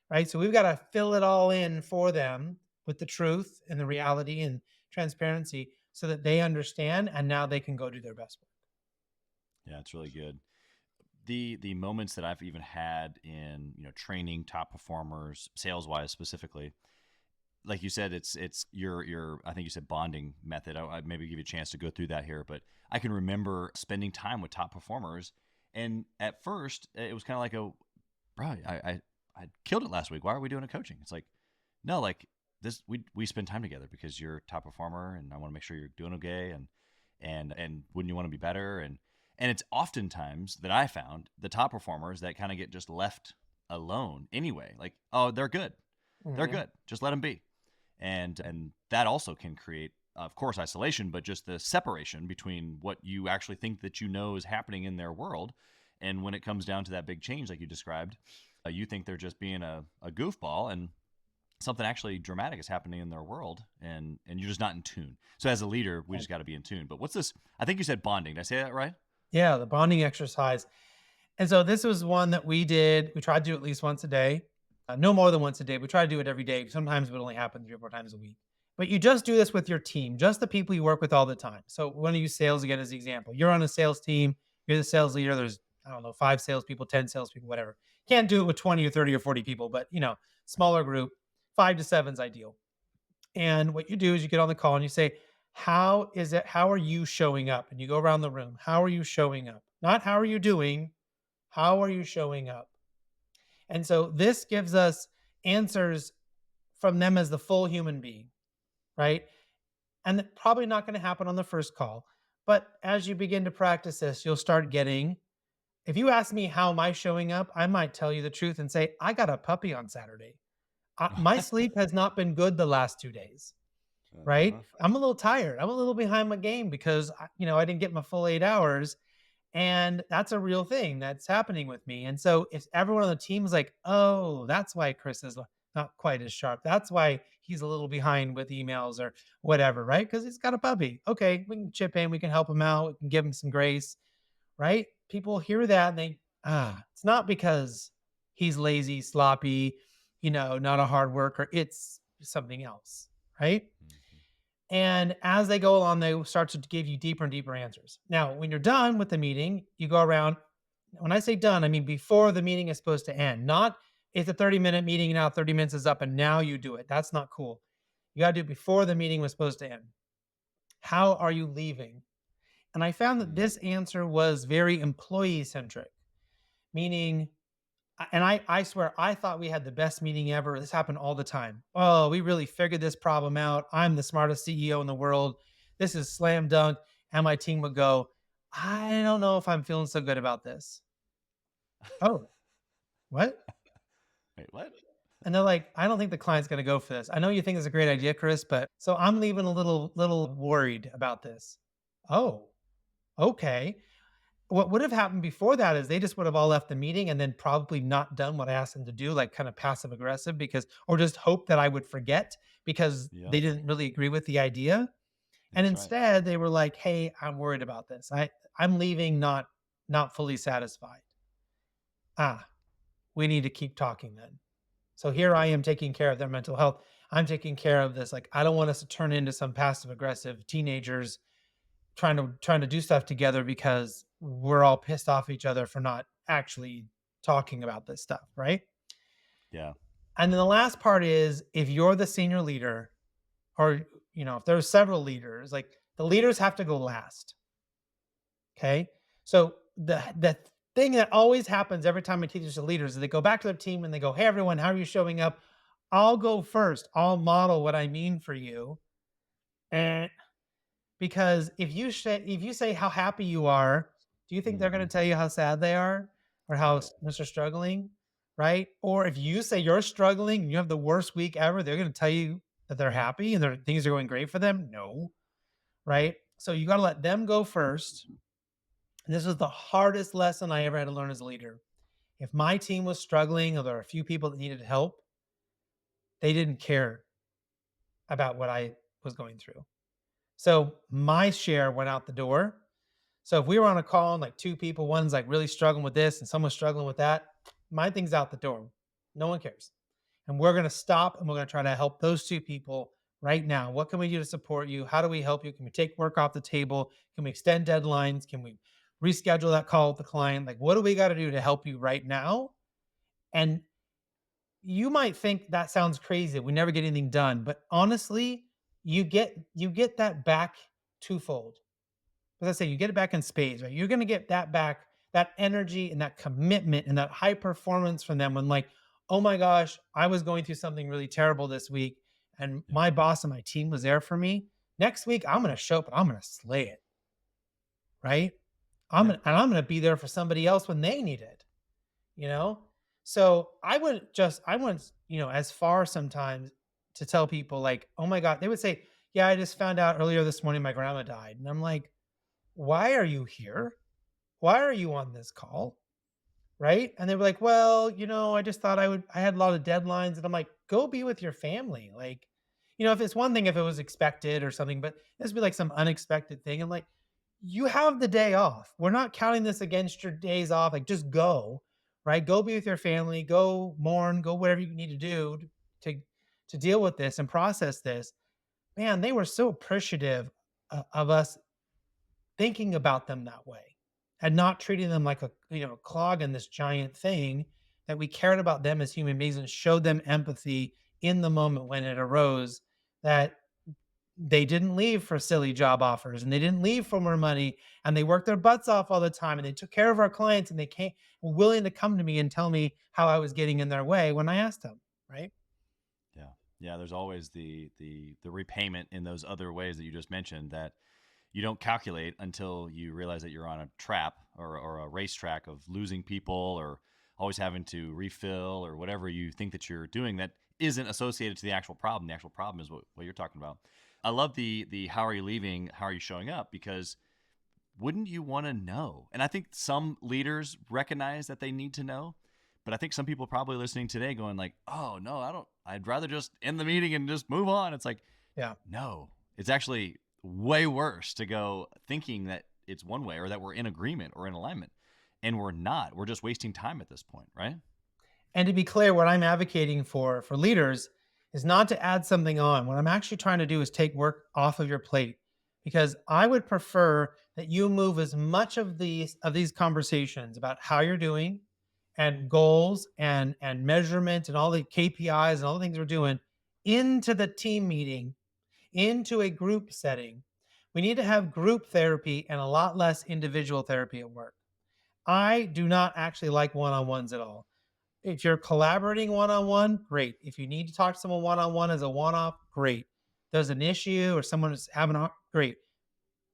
Right. So we've got to fill it all in for them with the truth and the reality and transparency so that they understand and now they can go do their best work. Yeah, it's really good. The moments that I've even had in, training top performers, sales wise specifically, like you said, it's your I think you said bonding method. I maybe give you a chance to go through that here, but I can remember spending time with top performers, and at first it was kind of like bro, I killed it last week. Why are we doing a coaching? It's like, no, like this we spend time together because you're a top performer, and I want to make sure you're doing okay, and wouldn't you want to be better, and it's oftentimes that I found the top performers that kind of get just left alone anyway. Like, oh, they're good. They're Mhm. good. Just let them be. And that also can create, of course, isolation, but just the separation between what you actually think that is happening in their world. And when it comes down to that big change, like you described, you think they're just being a goofball, and something actually dramatic is happening in their world, and you're just not in tune. So as a leader, we just got to be in tune. But what's this? I think you said bonding. Did I say that right? Yeah, the bonding exercise. And so this was one that we did. We tried to do at least once a day, no more than once a day. We try to do it every day. Sometimes it would only happen 3 or 4 times a week. But you just do this with your team, just the people you work with all the time. So we want to use sales again as the example. You're on a sales team. You're the sales leader. There's, I don't know, 5 salespeople, 10 salespeople, whatever. Can't do it with 20 or 30 or 40 people, but smaller group, 5 to 7 is ideal. And what you do is you get on the call and you say, how is it? How are you showing up? And you go around the room. How are you showing up? Not how are you doing? How are you showing up? And so this gives us answers from them as the full human being, right? And probably not going to happen on the first call. But as you begin to practice this, you'll start getting, if you ask me how am I showing up, I might tell you the truth and say, I got a puppy on Saturday. My sleep has not been good the last 2 days, right? Uh-huh. I'm a little tired. I'm a little behind my game because, I didn't get my full 8 hours. And that's a real thing that's happening with me. And so if everyone on the team is like, oh, that's why Chris is not quite as sharp. That's why he's a little behind with emails or whatever, right? Because he's got a puppy. Okay, we can chip in, we can help him out, we can give him some grace, right? People hear that and they, it's not because he's lazy, sloppy, not a hard worker. It's something else, right? Mhm. And as they go along, they start to give you deeper and deeper answers. Now, when you're done with the meeting, you go around. When I say done, I mean before the meeting is supposed to end, not it's a 30-minute meeting. Now 30 minutes is up and now you do it. That's not cool. You got to do it before the meeting was supposed to end. How are you leaving? And I found that Mm. this answer was very employee centric, meaning and I swear I thought we had the best meeting ever. This happened all the time. Oh, we really figured this problem out. I'm the smartest CEO in the world. This is slam dunk. And my team would go, I don't know if I'm feeling so good about this. Oh, what? Wait, what? And they're like, I don't think the client's going to go for this. I know you think it's a great idea, Chris, but so I'm leaving a little worried about this. Oh, okay. What would have happened before that is they just would have all left the meeting and then probably not done what I asked them to do, like kind of passive aggressive or just hope that I would forget because Yeah. they didn't really agree with the idea. And That's right. instead they were like, "Hey, I'm worried about this. I'm leaving not fully satisfied." Ah, we need to keep talking then. So here I am taking care of their mental health. I'm taking care of this. Like, I don't want us to turn into some passive aggressive teenagers trying to do stuff together because we're all pissed off at each other for not actually talking about this stuff, right? Yeah. And then the last part is, if you're the senior leader, or if there's several leaders, like, the leaders have to go last. Okay. So the thing that always happens every time I teach this to leaders is they go back to their team and they go, "Hey everyone, how are you showing up? I'll go first. I'll model what I mean for you." And because if you say how happy you are, do you think they're going Hmm. to tell you how sad they are, or how Right. much they're struggling, right? Or if you say you're struggling and you have the worst week ever, they're going to tell you that they're happy and things are going great for them? No, right? So you got to let them go first. And this was the hardest lesson I ever had to learn as a leader. If my team was struggling or there were a few people that needed help, they didn't care about what I was going through. So my share went out the door. So if we were on a call and like two people, one's like really struggling with this and someone's struggling with that, my thing's out the door. No one cares. And we're going to stop and we're going to try to help those two people right now. What can we do to support you? How do we help you? Can we take work off the table? Can we extend deadlines? Can we reschedule that call with the client? Like, what do we got to do to help you right now? And you might think that sounds crazy. We never get anything done, but honestly, you get that back twofold. As I say, you get it back in spades, right? You're going to get that back, that energy and that commitment and that high performance from them when, like, "Oh my gosh, I was going through something really terrible this week and Yeah. my boss and my team was there for me. Next week, I'm going to show up and I'm going to slay it." Right. Yeah. I'm going to be there for somebody else when they need it, you know? So I went as far sometimes to tell people, like, "Oh my God," they would say, "Yeah, I just found out earlier this morning my grandma died." And I'm like, "Why are you here? Why are you on this call?" Right? And they were like, "Well, I just thought I had a lot of deadlines." And I'm like, "Go be with your family." Like, if it's one thing if it was expected or something, but this would be like some unexpected thing. I'm like, "You have the day off. We're not counting this against your days off. Like, just go, right? Go be with your family, go mourn, go whatever you need to do to to deal with this and process this." Man, they were so appreciative of us thinking about them that way and not treating them like a clog in this giant thing, that we cared about them as human beings and showed them empathy in the moment when it arose, that they didn't leave for silly job offers and they didn't leave for more money, and they worked their butts off all the time and they took care of our clients, and they came were willing to come to me and tell me how I was getting in their way when I asked them, right? Yeah. Yeah. There's always the repayment in those other ways that you just mentioned that you don't calculate until you realize that you're on a trap or a racetrack of losing people or always having to refill or whatever you think that you're doing that isn't associated to the actual problem. The actual problem is what you're talking about. I love the how are you leaving, how are you showing up, because wouldn't you want to know? And I think some leaders recognize that they need to know, but I think some people probably listening today going like, "Oh, no, I don't. I'd rather just end the meeting and just move on." It's like, Yeah. no, it's actually way worse to go thinking that it's one way or that we're in agreement or in alignment. And we're not. We're just wasting time at this point, right? And to be clear, what I'm advocating for leaders is not to add something on. What I'm actually trying to do is take work off of your plate, because I would prefer that you move as much of these conversations about how you're doing and goals and measurement and all the KPIs and all the things we're doing into the team meeting, into a group setting. We need to have group therapy and a lot less individual therapy at work. I do not actually like one-on-ones at all. If you're collaborating one on one, great. If you need to talk to someone one on one as a one off, great. There's an issue or someone is having a great.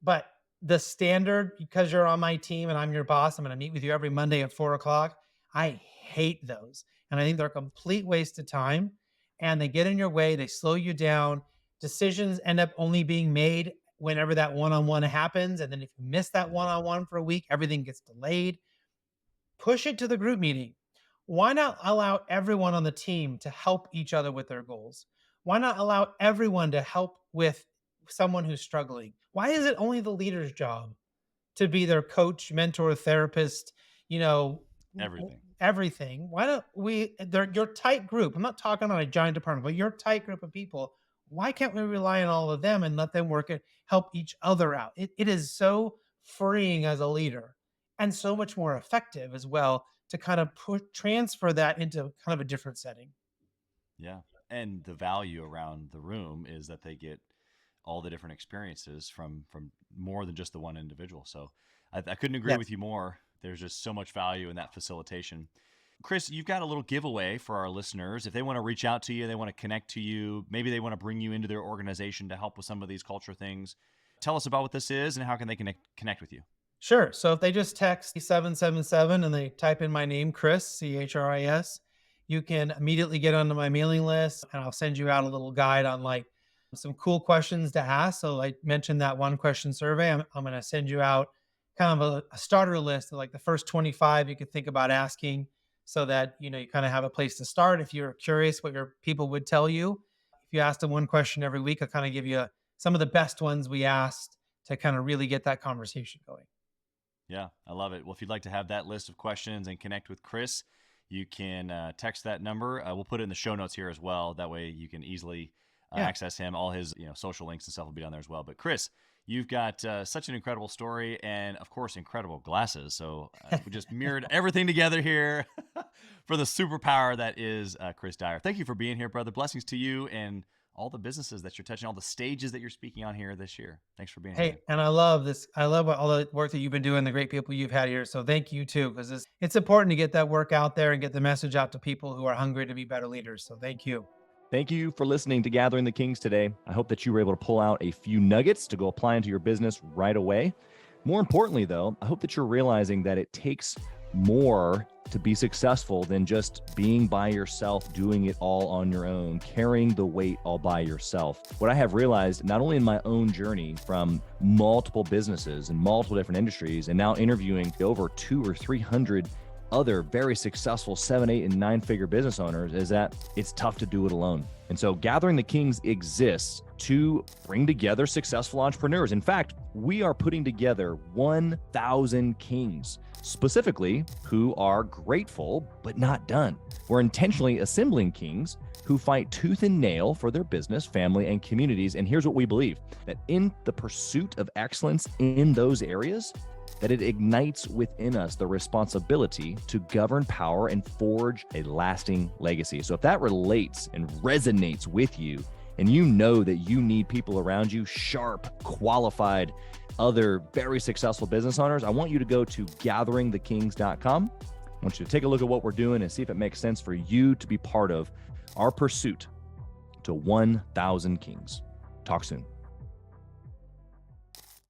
But the standard, because you're on my team and I'm your boss, I'm going to meet with you every Monday at 4 o'clock. I hate those. And I think they're a complete waste of time, and they get in your way. They slow you down. Decisions end up only being made whenever that one on one happens. And then if you miss that Yeah. one on one for a week, everything gets delayed. Push it to the group meeting. Why not allow everyone on the team to help each other with their goals? Why not allow everyone to help with someone who's struggling? Why is it only the leader's job to be their coach, mentor, therapist, you know, Everything. everything? Why don't we, they're your tight group? I'm not talking about a giant department, but your tight group of people. Why can't we rely on all of them and let them work it, help each other out? It is so freeing as a leader and so much more effective as well to kind of transfer that into kind of a different setting. Yeah. And the value around the room is that they get all the different experiences from more than just the one individual. So I couldn't agree with Yes. you more. There's just so much value in that facilitation. Chris, you've got a little giveaway for our listeners. If they want to reach out to you, they want to connect to you, maybe they want to bring you into their organization to help with some of these culture things. Tell us about what this is and how can they connect with you? Sure. So if they just text 777 and they type in my name, Chris, Chris, you can immediately get onto my mailing list and I'll send you out a little guide on like some cool questions to ask. So I mentioned that one question survey. I'm going to send you out kind of a starter list of like the first 25 you could think about asking so that, you kind of have a place to start. If you're curious what your people would tell you, if you ask them one question every week, I'll kind of give you some of the best ones we asked to kind of really get that conversation going. Yeah, I love it. Well, if you'd like to have that list of questions and connect with Chris, you can text that number. We'll put it in the show notes here as well. That way you can easily Yeah. access him. All his social links and stuff will be down there as well. But Chris, you've got such an incredible story and, of course, incredible glasses. So we just mirrored everything together here for the superpower that is Chris Dyer. Thank you for being here, brother. Blessings to you and all the businesses that you're touching, all the stages that you're speaking on here this year. Thanks for being here, man. Hey, and I love this. I love all the work that you've been doing, the great people you've had here. So thank you too, because it's important to get that work out there and get the message out to people who are hungry to be better leaders. So thank you. Thank you for listening to Gathering the Kings today. I hope that you were able to pull out a few nuggets to go apply into your business right away. More importantly, though, I hope that you're realizing that it takes more to be successful than just being by yourself, doing it all on your own, carrying the weight all by yourself. What I have realized, not only in my own journey from multiple businesses and multiple different industries, and now interviewing over 200 or 300 other very successful 7, 8, and 9-figure business owners, is that it's tough to do it alone. And so Gathering the Kings exists to bring together successful entrepreneurs. In fact, we are putting together 1,000 kings, specifically who are grateful but not done. We're intentionally assembling kings who fight tooth and nail for their business, family, and communities. And here's what we believe, that in the pursuit of excellence in those areas, that it ignites within us the responsibility to govern power and forge a lasting legacy. So if that relates and resonates with you, and you know that you need people around you, sharp, qualified, other very successful business owners, I want you to go to gatheringthekings.com. I want you to take a look at what we're doing and see if it makes sense for you to be part of our pursuit to 1,000 kings. Talk soon.